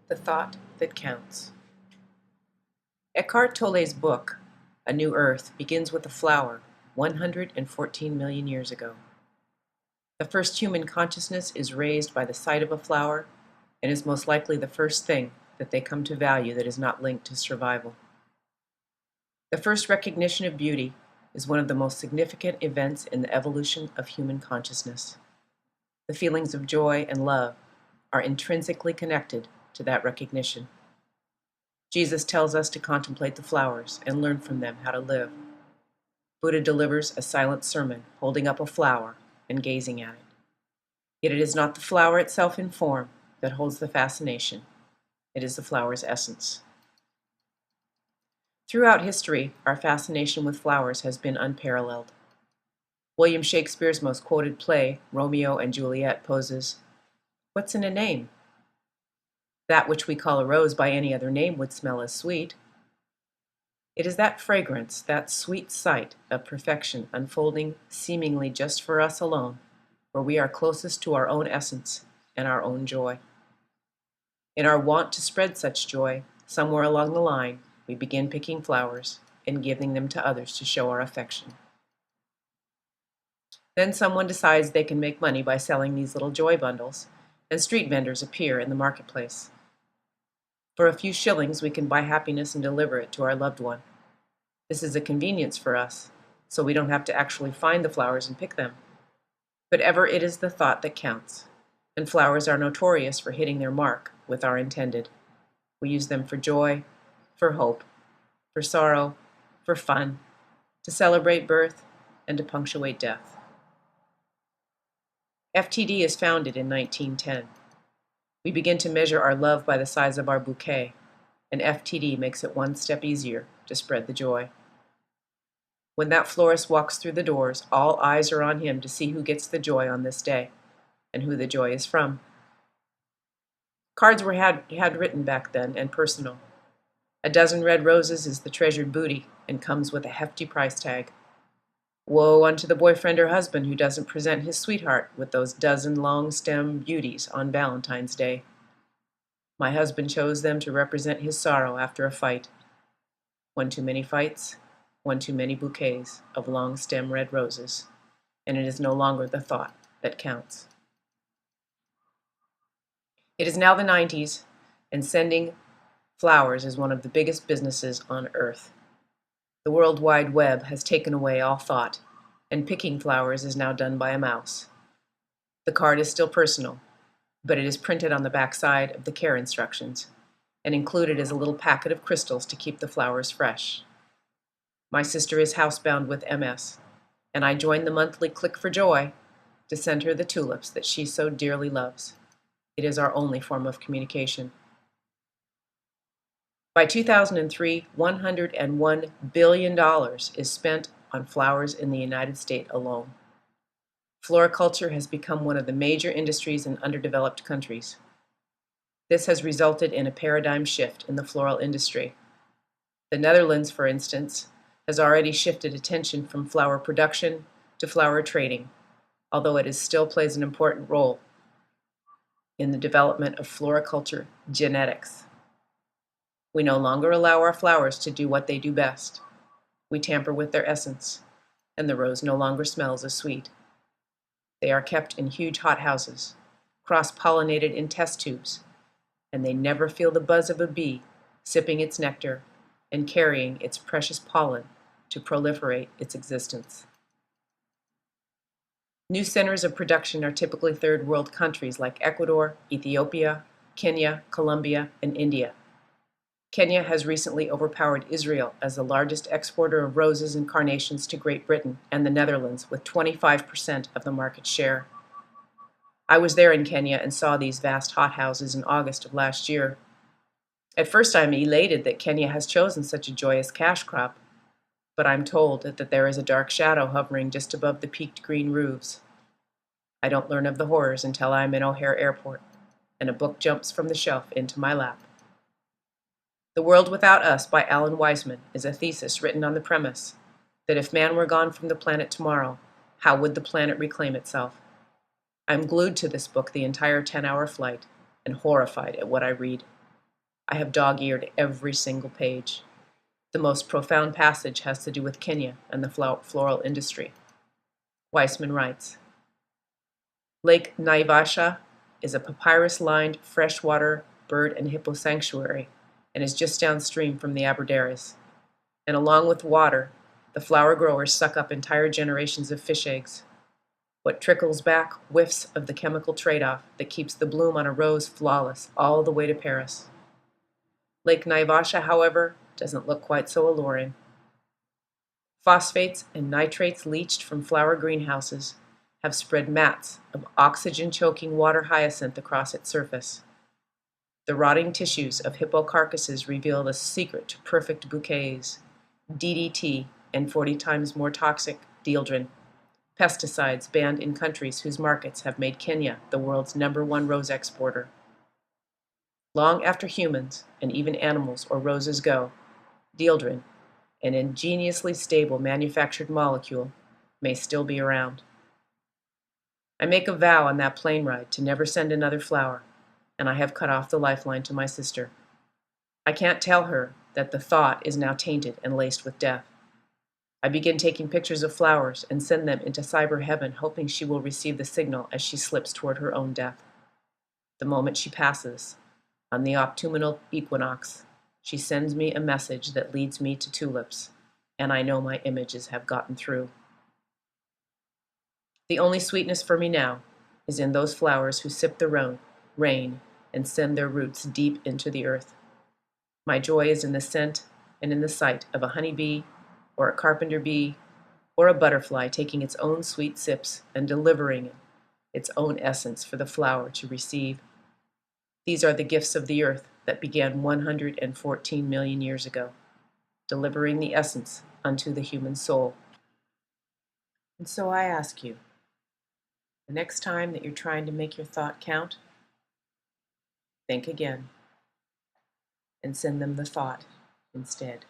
The thought that counts. Eckhart Tolle's book, A New Earth, begins with a flower 114 million years ago. The first human consciousness is raised by the sight of a flower and is most likely the first thing that they come to value that is not linked to survival. The first recognition of beauty is one of the most significant events in the evolution of human consciousness. The feelings of joy and love are intrinsically connected to that recognition. Jesus tells us to contemplate the flowers and learn from them how to live. Buddha delivers a silent sermon, holding up a flower and gazing at it. Yet it is not the flower itself in form that holds the fascination. It is the flower's essence. Throughout history, our fascination with flowers has been unparalleled. William Shakespeare's most quoted play, Romeo and Juliet, poses, "What's in a name? That which we call a rose by any other name would smell as sweet." It is that fragrance, that sweet sight of perfection unfolding seemingly just for us alone, where we are closest to our own essence and our own joy. In our want to spread such joy, somewhere along the line, we begin picking flowers and giving them to others to show our affection. Then someone decides they can make money by selling these little joy bundles, and street vendors appear in the marketplace. For a few shillings, we can buy happiness and deliver it to our loved one. This is a convenience for us, so we don't have to actually find the flowers and pick them. But ever it is the thought that counts, and flowers are notorious for hitting their mark with our intended. We use them for joy, for hope, for sorrow, for fun, to celebrate birth, and to punctuate death. FTD is founded in 1910. We begin to measure our love by the size of our bouquet, and FTD makes it one step easier to spread the joy. When that florist walks through the doors, all eyes are on him to see who gets the joy on this day, and who the joy is from. Cards were handwritten back then and personal. A dozen red roses is the treasured booty and comes with a hefty price tag. Woe unto the boyfriend or husband who doesn't present his sweetheart with those dozen long-stem beauties on Valentine's Day. My husband chose them to represent his sorrow after a fight. One too many fights, one too many bouquets of long-stem red roses, and it is no longer the thought that counts. It is now the 90s, and sending flowers is one of the biggest businesses on earth. The World Wide Web has taken away all thought, and picking flowers is now done by a mouse. The card is still personal, but it is printed on the back side of the care instructions, and included is a little packet of crystals to keep the flowers fresh. My sister is housebound with MS, and I joined the monthly Click for Joy to send her the tulips that she so dearly loves. It is our only form of communication. By 2003, $101 billion is spent on flowers in the United States alone. Floriculture has become one of the major industries in underdeveloped countries. This has resulted in a paradigm shift in the floral industry. The Netherlands, for instance, has already shifted attention from flower production to flower trading, although it still plays an important role in the development of floriculture genetics. We no longer allow our flowers to do what they do best. We tamper with their essence, and the rose no longer smells as sweet. They are kept in huge hothouses, cross-pollinated in test tubes, and they never feel the buzz of a bee sipping its nectar and carrying its precious pollen to proliferate its existence. New centers of production are typically third world countries like Ecuador, Ethiopia, Kenya, Colombia, and India. Kenya has recently overpowered Israel as the largest exporter of roses and carnations to Great Britain and the Netherlands, with 25% of the market share. I was there in Kenya and saw these vast hothouses in August of last year. At first, I'm elated that Kenya has chosen such a joyous cash crop, but I'm told that there is a dark shadow hovering just above the peaked green roofs. I don't learn of the horrors until I'm in O'Hare Airport, and a book jumps from the shelf into my lap. The World Without Us by Alan Weisman is a thesis written on the premise that if man were gone from the planet tomorrow, how would the planet reclaim itself? I'm glued to this book the entire 10-hour flight and horrified at what I read. I have dog-eared every single page. The most profound passage has to do with Kenya and the floral industry. Weisman writes, Lake Naivasha is a papyrus-lined freshwater bird and hippo sanctuary and is just downstream from the Aberdares. And along with water, the flower growers suck up entire generations of fish eggs. What trickles back whiffs of the chemical trade-off that keeps the bloom on a rose flawless all the way to Paris. Lake Naivasha, however, doesn't look quite so alluring. Phosphates and nitrates leached from flower greenhouses have spread mats of oxygen-choking water hyacinth across its surface. The rotting tissues of hippo carcasses reveal the secret to perfect bouquets: DDT and 40 times more toxic dieldrin, pesticides banned in countries whose markets have made Kenya the world's #1 rose exporter. Long after humans, and even animals or roses go, dieldrin, an ingeniously stable manufactured molecule, may still be around. I make a vow on that plane ride to never send another flower, and I have cut off the lifeline to my sister. I can't tell her that the thought is now tainted and laced with death. I begin taking pictures of flowers and send them into cyber heaven, hoping she will receive the signal as she slips toward her own death. The moment she passes, on the autumnal equinox, she sends me a message that leads me to tulips, and I know my images have gotten through. The only sweetness for me now is in those flowers who sip the rain and send their roots deep into the earth. My joy is in the scent and in the sight of a honeybee or a carpenter bee or a butterfly taking its own sweet sips and delivering its own essence for the flower to receive. These are the gifts of the earth that began 114 million years ago, delivering the essence unto the human soul. And so I ask you, the next time that you're trying to make your thought count, think again and send them the thought instead.